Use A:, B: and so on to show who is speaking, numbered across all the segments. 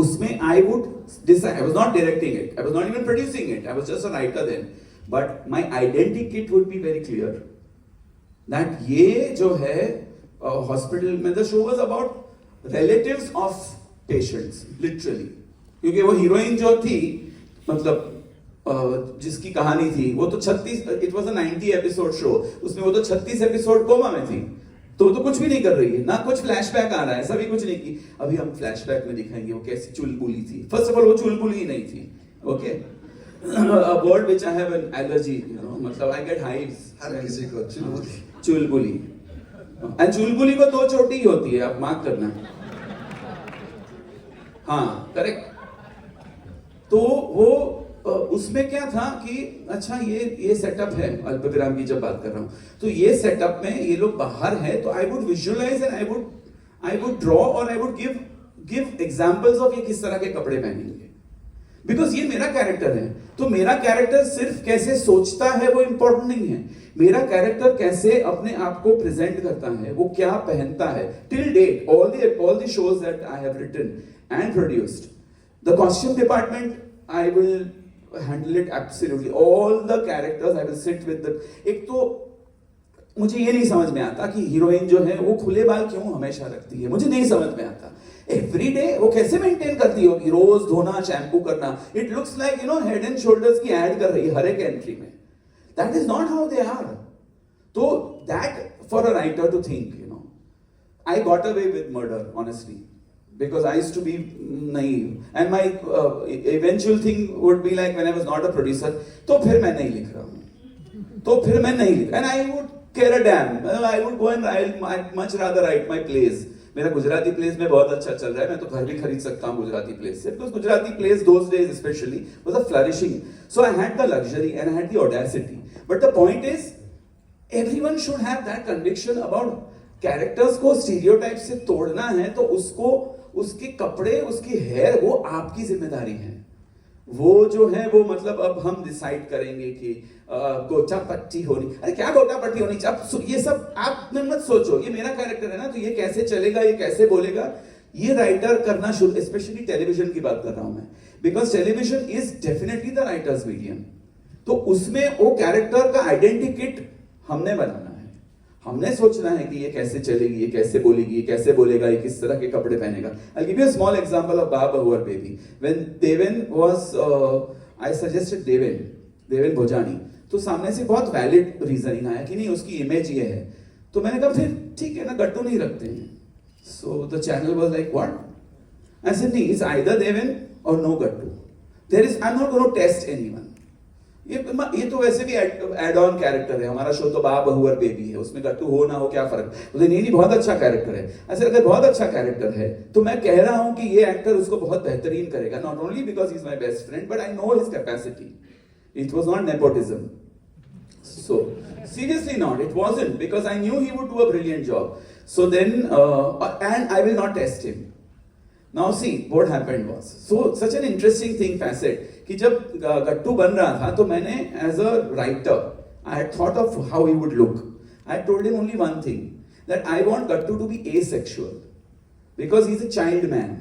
A: उसमें I would decide, I was not directing it, I was not even producing it, I was just a writer then, but my identity kit would be very clear that ये जो है hospital में, the show was about relatives of patients literally, क्योंकि वो heroine जो थी मतलब जिसकी कहानी थी वो तो 36, it was a 90 episode show, उसमें वो तो 36 एपिसोड कोमा में थी, तो वो तो कुछ भी नहीं कर रही है ना, कुछ फ्लैशबैक आ रहा है, सभी कुछ नहीं की। अभी हम फ्लैशबैक में दिखाएंगे वो कैसी चुलबुली थी। फर्स्ट ऑफ ऑल वो चुलबुली ही नहीं थी, okay. A word which I have an allergy, you know, मतलब आई गेट हाइव्स,
B: हर किसी को
A: चुलबुली। एंड चुलबुली को दो चोटी ही होती है, आप मार्क करना। हाँ करेक्ट। तो वो उसमें क्या था कि अच्छा ये सेटअप है, अल्पविराम की जब बात कर रहा हूं, तो ये सेटअप में ये लोग बाहर है, तो I would visualize and I would draw और I would give examples of ये किस तरह के कपड़े पहनेंगे, बिकॉज ये मेरा कैरेक्टर है। तो मेरा कैरेक्टर सिर्फ कैसे सोचता है वो इंपॉर्टेंट नहीं है, मेरा कैरेक्टर कैसे अपने आप को प्रेजेंट करता है, वो क्या पहनता है। Till date all the shows that I have written and produced, the costume department I will handle it absolutely, all the characters I will sit with the, एक तो मुझे ये नहीं समझ में आता कि हीरोइन जो है वो खुले बाल क्यों हमेशा रखती है, मुझे नहीं समझ में आता। एवरी डे वो कैसे मेंटेन करती होगी, रोज धोना, शैम्पू करना, it looks like you know Head and Shoulders की ऐड कर रही है हर एक एंट्री में। That is not how they are. तो that for a writer to think, you know, I got away with murder honestly, because I used to be naive, and my eventual thing would be like when I was not a producer, तो फिर मैं नहीं लिख रहा हूँ, तो फिर मैं नहीं लिख, and I would care a damn, I would go and I'd much rather write my plays। मेरा गुजराती प्लेस में बहुत अच्छा चल रहा है, मैं तो घर भी खरीद सकता हूँ गुजराती प्लेस से, because Gujarati place those days especially was a flourishing, so I had the luxury and I had the audacity, but the point is everyone should have that conviction about characters को स्टीरियोटाइप से तोड़ना है, तो उसको उसके कपड़े, उसकी हेयर, वो आपकी जिम्मेदारी है। वो जो है वो मतलब अब हम डिसाइड करेंगे कि गोटा पट्टी होनी, अरे क्या गोटा पट्टी होनी चाहिए, ये सब आप मत सोचो, ये मेरा कैरेक्टर है ना, तो ये कैसे चलेगा, ये कैसे बोलेगा, ये राइटर करना शुरू, स्पेशली टेलीविजन की बात कर रहा हूं मैं, because television is definitely the writers medium. तो उसमें वो कैरेक्टर का आइडेंटिटी किट हमने बनाना है, हमने सोचना है कि ये कैसे चलेगी, ये कैसे बोलेगी, ये कैसे बोलेगा, ये किस तरह के कपड़े पहनेगा। I'll give you a small example of Baba Huar Baby. When Deven was, I suggested Deven Bhojani, तो सामने से बहुत वैलिड रीजनिंग आया कि नहीं उसकी इमेज ये है, तो मैंने कहा फिर ठीक है ना, गट्टू नहीं रखते हैं। So the channel was like what? I said नहीं, it's either Deven or no Gattu. I'm not going to test anyone। ये तो वैसे भी एड ऑन कैरेक्टर है, हमारा शो तो बाबा हुआ बेबी है, उसमें गट्टू हो ना हो क्या फर्क। बोले नहीं बहुत अच्छा कैरेक्टर है। ऐसे अगर बहुत अच्छा कैरेक्टर है तो मैं कह रहा हूं कि ये एक्टर उसको बहुत बेहतरीन करेगा, not only because he is my best friend but I know his capacity. It was not nepotism, so seriously not, it wasn't, because I knew he would do a brilliant job. So then and I will not test him. Now see what happened was, so such an interesting thing facet कि जब गट्टू बन रहा था तो मैंने as a writer I had thought of how he would look. I had told him only one thing, that I want Gattu to be asexual because he is a child man.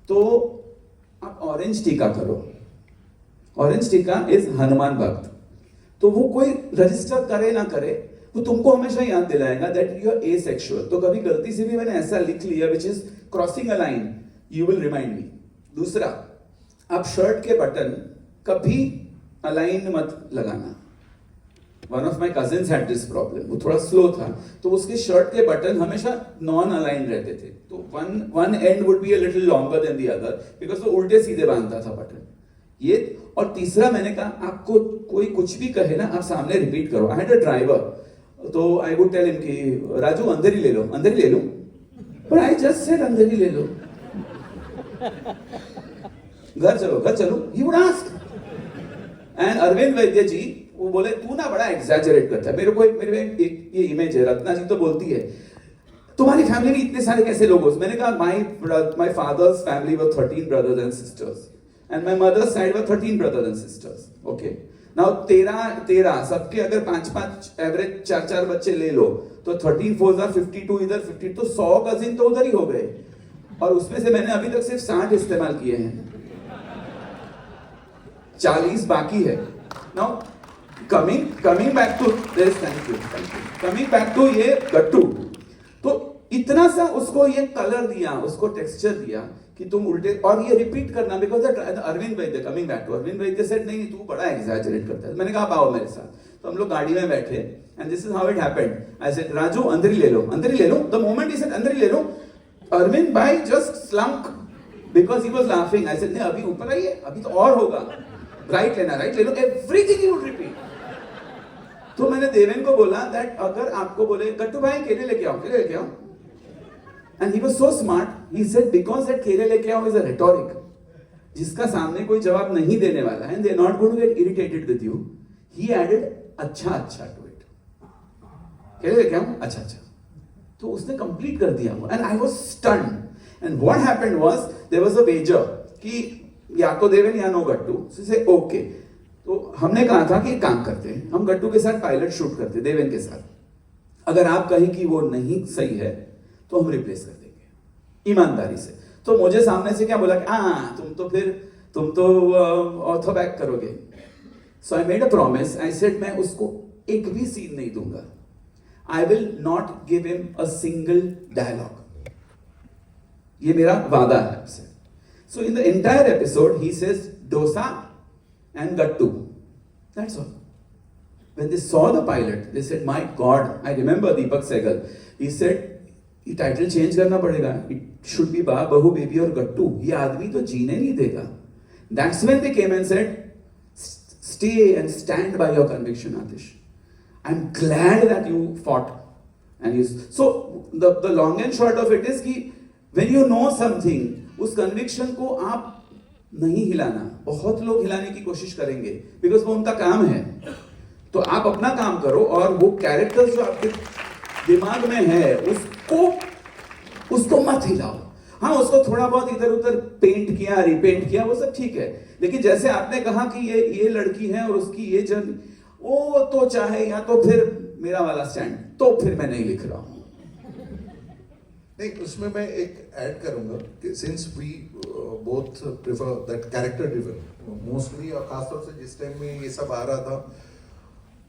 A: तो आप orange टीका करो, orange टीका is Hanuman भक्त, तो वो कोई register करे ना करे वो तुमको हमेशा याद दिलाएगा दैट यू आर एसेक्सुअल। तो कभी गलती से भी मैंने ऐसा लिख लिया which is crossing a line, you will remind me. दूसरा, आप शर्ट के बटन कभी अलाइन मत लगाना। One of my cousins had this problem, वो थोड़ा स्लो था, तो उसके शर्ट के बटन हमेशा नॉन अलाइन रहते थे, तो one and would be a little longer than the other because वो उल्टे सीधे बांधता था बटन। ये, और तीसरा मैंने कहा आपको कोई कुछ भी कहे ना, आप सामने रिपीट करो। आई हैड अ ड्राइवर, तो आई वुड टेल हिम कि राजू अंदर ही ले लो, अंदर ही ले लो, बट आई जस्ट सेड अंदर ही ले लो, घर चलो, he would ask. And Arvind Vaidya ji वो बोले तू ना बड़ा एग्जैजरेट करता है। मेरे एक ये इमेज है, रत्ना जी तो बोलती है तुम्हारी फैमिली में इतने सारे कैसे लोग हो। मैंने कहा my father's family were 13 brothers and sisters and my mother's side were 13 brothers and sisters. Okay, now 13 सबके अगर 5 एवरेज 4 बच्चे ले लो तो 13 4 52 इधर 50, तो 100 कजिन तो उधर ही हो गए। और उसमें से मैंने अभी तक सिर्फ 60 इस्तेमाल किए हैं, 40 बाकी है। Now coming back to this, thank you, coming back to ये गट्टू, तो इतना सा उसको ये कलर दिया, उसको टेक्सचर दिया कि तुम उल्टे, और ये रिपीट करना, because Arvind Vaidya, coming back to Arvind Vaidya said नहीं तू बड़ा एग्जैजरेट करता है। मैंने कहा आओ मेरे साथ, तो हम लोग गाड़ी में बैठे, and this is how it happened. I said Raju अंदरी ले लो, अंदरी ले लो। द मोमेंट ही सेड अंदरी ले लो, अरविंद भाई just slunk because he was laughing. I said नहीं अभी ऊपर आइए, अभी तो और होगा, राइट लेना, राइट ले लो, एवरीथिंग ही वुड रिपीट। तो मैंने देवेन को बोला दैट अगर आपको बोले गट्टू भाई केले लेके आओ, केले लेके आओ, and he was so smart, he said because that केले लेके आओ is a rhetoric, जिसका सामने कोई जवाब नहीं देने वाला है, and they are not going to get irritated with you, he added अच्छा अच्छा to it, केले लेके आओ, अच्छा अच्छा, तो उसने कंप्लीट कर दिया वो, and I was stunned, and what happened was there was a wager कि या तो देवेन या नो Gattu, so he said okay, तो हमने कहा था कि एक काम करते हैं, हम गट्टू के साथ पायलट शूट करते देवेन के साथ, अगर आप कहें कि वो नहीं सही है तो हम रिप्लेस कर देंगे ईमानदारी से। तो मुझे सामने से क्या बोला कि तुम तो ऑर्थोबैक करोगे। So I made a promise, I said मैं उसको एक भी सीन नहीं दूंगा, I will not give him a single dialogue, ये मेरा वादा है आपसे। So in the entire episode he says dosa and Gattu. That's all. When they saw the pilot, they said, "My God!" I remember Deepak Sehgal. He said, "ये title change करना पड़ेगा. It should be Bahu Baby और Gattu. ये आदमी तो जीने नहीं देगा." That's when they came and said, "Stay and stand by your conviction, Atish. I'm glad that you fought." And you. So the long and short of it is कि when you know something, उस conviction को आप नहीं हिलाना, बहुत लोग हिलाने की कोशिश करेंगे बिकॉज वो उनका काम है। तो आप अपना काम करो और वो कैरेक्टर्स जो आपके दिमाग में है उसको मत हिलाओ। हाँ, उसको थोड़ा बहुत इधर उधर पेंट किया, रिपेंट किया, वो सब ठीक है, लेकिन जैसे आपने कहा कि ये लड़की है और उसकी ये जन, वो तो चाहे या तो फिर मेरा वाला स्टैंड, तो फिर मैं नहीं लिख रहा हूं।
B: नहीं, उसमें मैं एक ऐड करूंगा कि since we both prefer that character driven mostly, और खासतौर से जिस टाइम में ये सब आ रहा था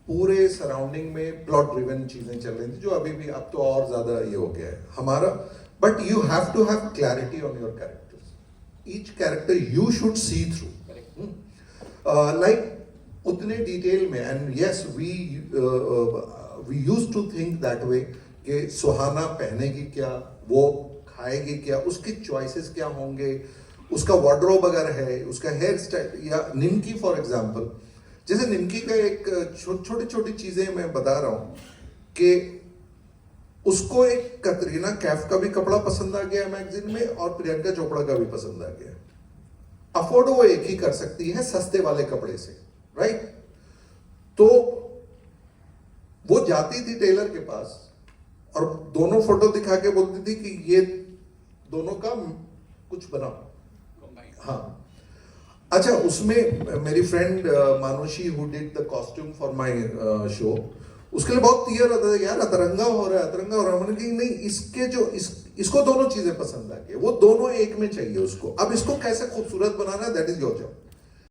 B: पूरे सराउंडिंग में प्लॉट ड्रिवन चीजें चल रही थी, जो अभी भी अब तो और ज्यादा ये हो गया है हमारा। But you have to have clarity on your characters, each character you should see through, like उतने डिटेल में। And yes we used to think that way कि सुहाना पहनेगी क्या, वो खाएगी क्या, उसके चॉइसेस क्या होंगे, उसका वार्डरोब अगर है, उसका हेयर स्टाइल, या निमकी फॉर एग्जांपल, जैसे निमकी का एक छोटी छोटी चीजें मैं बता रहा हूं कि उसको एक कतरीना कैफ का भी कपड़ा पसंद आ गया मैगजीन में और प्रियंका चोपड़ा का भी पसंद आ गया। अफोर्ड वो एक ही कर सकती है सस्ते वाले कपड़े से, राइट? तो वो जाती थी टेलर के पास और दोनों फोटो दिखा के बोलती थी कि ये दोनों का कुछ बनाओ। हाँ, अच्छा, उसमें मेरी friend Manushi who did the costume for my show, उसके लिए बहुत क्लियर होता था यार अतरंगा हो रहा है, अतरंगा हो रहा है। मैंने कहा नहीं, इसके जो इसको दोनों चीजें पसंद आ गई, वो दोनों एक में चाहिए उसको। अब इसको कैसे खूबसूरत बनाना है, दैट इज योर जॉब।